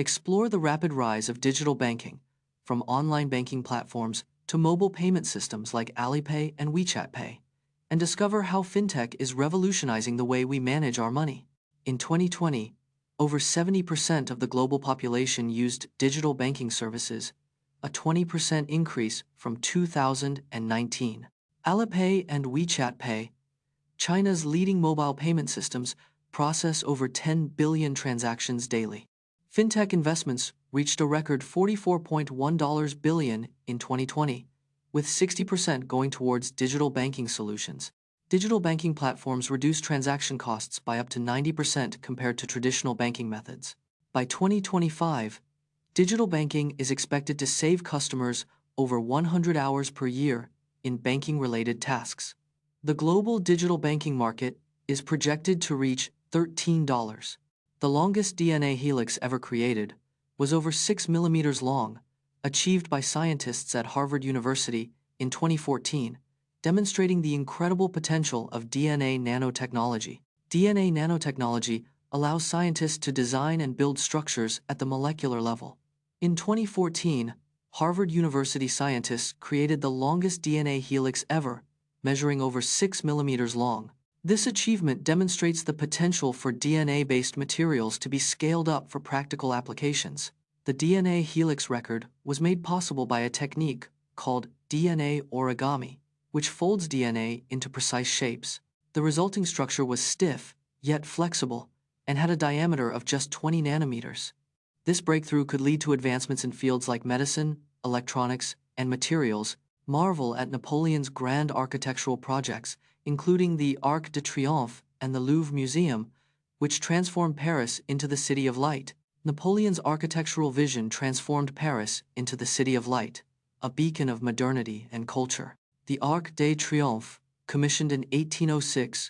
Explore the rapid rise of digital banking, from online banking platforms to mobile payment systems like Alipay and WeChat Pay, and discover how fintech is revolutionizing the way we manage our money. In 2020, over 70% of the global population used digital banking services, a 20% increase from 2019. Alipay and WeChat Pay, China's leading mobile payment systems, process over 10 billion transactions daily. Fintech investments reached a record $44.1 billion in 2020, with 60% going towards digital banking solutions. Digital banking platforms reduce transaction costs by up to 90% compared to traditional banking methods. By 2025, digital banking is expected to save customers over 100 hours per year in banking-related tasks. The global digital banking market is projected to reach $13. The longest DNA helix ever created was over 6 millimeters long, achieved by scientists at Harvard University in 2014, demonstrating the incredible potential of DNA nanotechnology. DNA nanotechnology allows scientists to design and build structures at the molecular level. In 2014, Harvard University scientists created the longest DNA helix ever, measuring over 6 millimeters long. This achievement demonstrates the potential for DNA-based materials to be scaled up for practical applications. The DNA Helix Record was made possible by a technique called DNA origami, which folds DNA into precise shapes. The resulting structure was stiff, yet flexible, and had a diameter of just 20 nanometers. This breakthrough could lead to advancements in fields like medicine, electronics, and materials. Marvel at Napoleon's grand architectural projects, including the Arc de Triomphe and the Louvre Museum, which transformed Paris into the City of Light. Napoleon's architectural vision transformed Paris into the City of Light, a beacon of modernity and culture. The Arc de Triomphe, commissioned in 1806,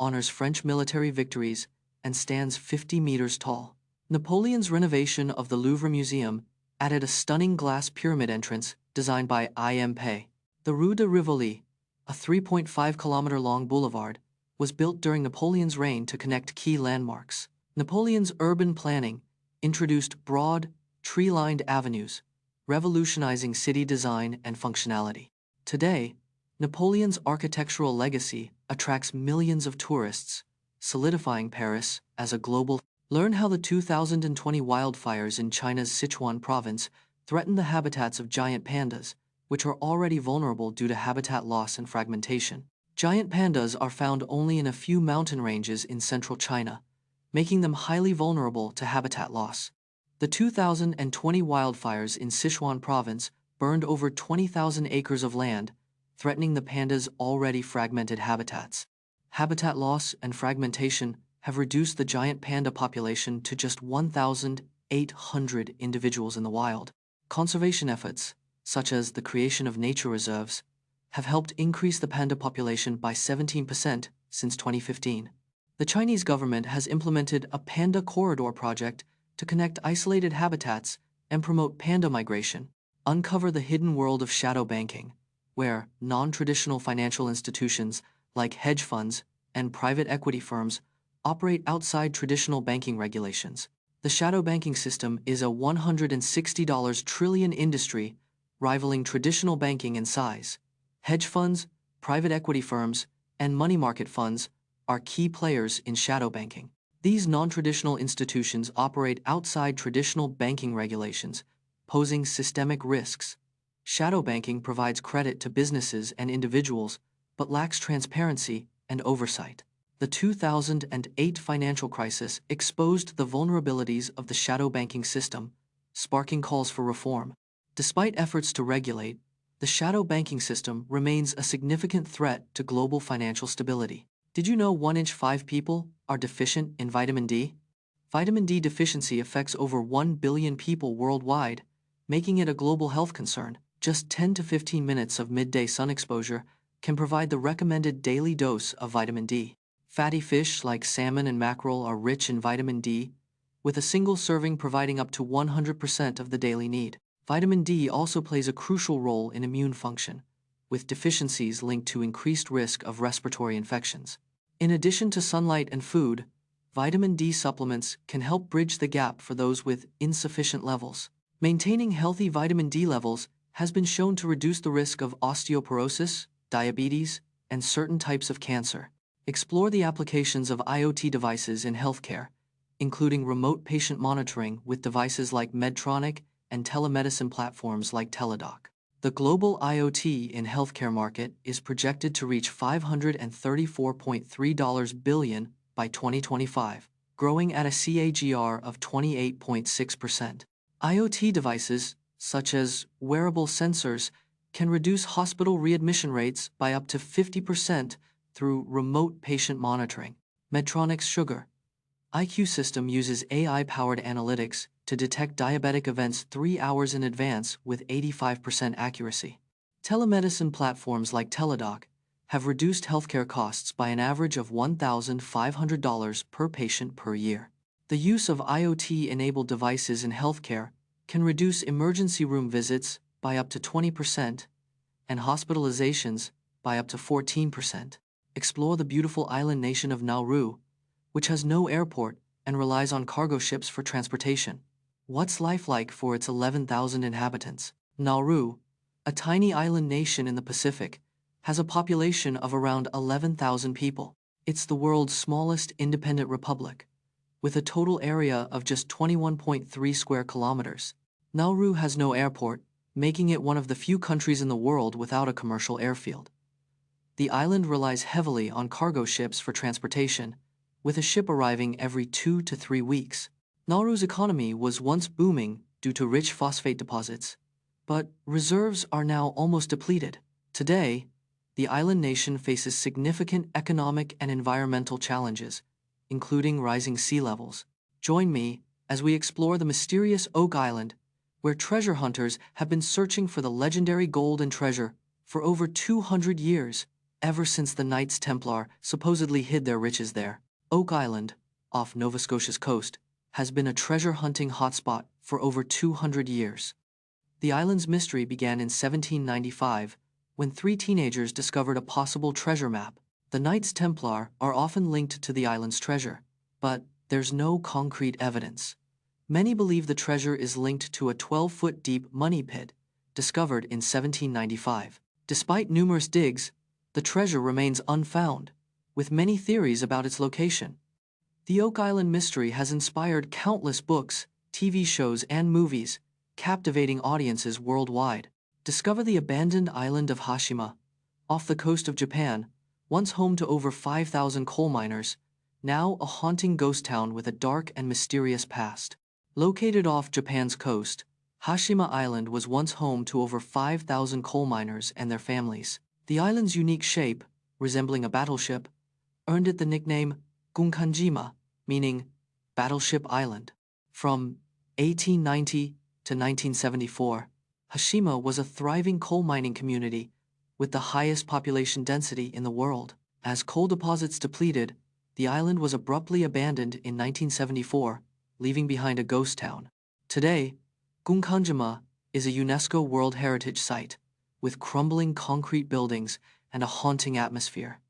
honors French military victories and stands 50 meters tall. Napoleon's renovation of the Louvre Museum added a stunning glass pyramid entrance designed by Impey. The Rue de Rivoli, a 3.5-kilometer-long boulevard, was built during Napoleon's reign to connect key landmarks. Napoleon's urban planning introduced broad, tree-lined avenues, revolutionizing city design and functionality. Today, Napoleon's architectural legacy attracts millions of tourists, solidifying Paris as a global. Learn how the 2020 wildfires in China's Sichuan province threaten the habitats of giant pandas, which are already vulnerable due to habitat loss and fragmentation. Giant pandas are found only in a few mountain ranges in central China, making them highly vulnerable to habitat loss. The 2020 wildfires in Sichuan province burned over 20,000 acres of land, threatening the pandas' already fragmented habitats. Habitat loss and fragmentation have reduced the giant panda population to just 1,800 individuals in the wild. Conservation efforts, such as the creation of nature reserves, have helped increase the panda population by 17% since 2015. The Chinese government has implemented a panda corridor project to connect isolated habitats and promote panda migration. Uncover the hidden world of shadow banking, where non-traditional financial institutions like hedge funds and private equity firms operate outside traditional banking regulations. The shadow banking system is a $160 trillion industry, rivaling traditional banking in size. Hedge funds, private equity firms, and money market funds are key players in shadow banking. These non-traditional institutions operate outside traditional banking regulations, posing systemic risks. Shadow banking provides credit to businesses and individuals, but lacks transparency and oversight. The 2008 financial crisis exposed the vulnerabilities of the shadow banking system, sparking calls for reform. Despite efforts to regulate, the shadow banking system remains a significant threat to global financial stability. Did you know 1 in 5 people are deficient in vitamin D? Vitamin D deficiency affects over 1 billion people worldwide, making it a global health concern. Just 10 to 15 minutes of midday sun exposure can provide the recommended daily dose of vitamin D. Fatty fish like salmon and mackerel are rich in vitamin D, with a single serving providing up to 100% of the daily need. Vitamin D also plays a crucial role in immune function, with deficiencies linked to increased risk of respiratory infections. In addition to sunlight and food, vitamin D supplements can help bridge the gap for those with insufficient levels. Maintaining healthy vitamin D levels has been shown to reduce the risk of osteoporosis, diabetes, and certain types of cancer. Explore the applications of IoT devices in healthcare, including remote patient monitoring with devices like Medtronic and telemedicine platforms like Teladoc. The global IoT in healthcare market is projected to reach $534.3 billion by 2025, growing at a CAGR of 28.6%. IoT devices, such as wearable sensors, can reduce hospital readmission rates by up to 50% through remote patient monitoring. Medtronic's Sugar IQ system uses AI-powered analytics to detect diabetic events 3 hours in advance with 85% accuracy. Telemedicine platforms like Teladoc have reduced healthcare costs by an average of $1,500 per patient per year. The use of IoT-enabled devices in healthcare can reduce emergency room visits by up to 20% and hospitalizations by up to 14%. Explore the beautiful island nation of Nauru, which has no airport and relies on cargo ships for transportation. What's life like for its 11,000 inhabitants? Nauru, a tiny island nation in the Pacific, has a population of around 11,000 people. It's the world's smallest independent republic, with a total area of just 21.3 square kilometers. Nauru has no airport, making it one of the few countries in the world without a commercial airfield. The island relies heavily on cargo ships for transportation, with a ship arriving every 2 to 3 weeks. Nauru's economy was once booming due to rich phosphate deposits, but reserves are now almost depleted. Today, the island nation faces significant economic and environmental challenges, including rising sea levels. Join me as we explore the mysterious Oak Island, where treasure hunters have been searching for the legendary gold and treasure for over 200 years, ever since the Knights Templar supposedly hid their riches there. Oak Island, off Nova Scotia's coast, has been a treasure-hunting hotspot for over 200 years. The island's mystery began in 1795, when 3 teenagers discovered a possible treasure map. The Knights Templar are often linked to the island's treasure, but there's no concrete evidence. Many believe the treasure is linked to a 12-foot-deep money pit, discovered in 1795. Despite numerous digs, the treasure remains unfound, with many theories about its location. The Oak Island mystery has inspired countless books, TV shows, and movies, captivating audiences worldwide. Discover the abandoned island of Hashima, off the coast of Japan, once home to over 5,000 coal miners, now a haunting ghost town with a dark and mysterious past. Located off Japan's coast, Hashima Island was once home to over 5,000 coal miners and their families. The island's unique shape, resembling a battleship, earned it the nickname Gunkanjima, meaning Battleship Island. From 1890 to 1974, Hashima was a thriving coal mining community with the highest population density in the world. As coal deposits depleted, the island was abruptly abandoned in 1974, leaving behind a ghost town. Today, Gunkanjima is a UNESCO World Heritage Site, with crumbling concrete buildings and a haunting atmosphere.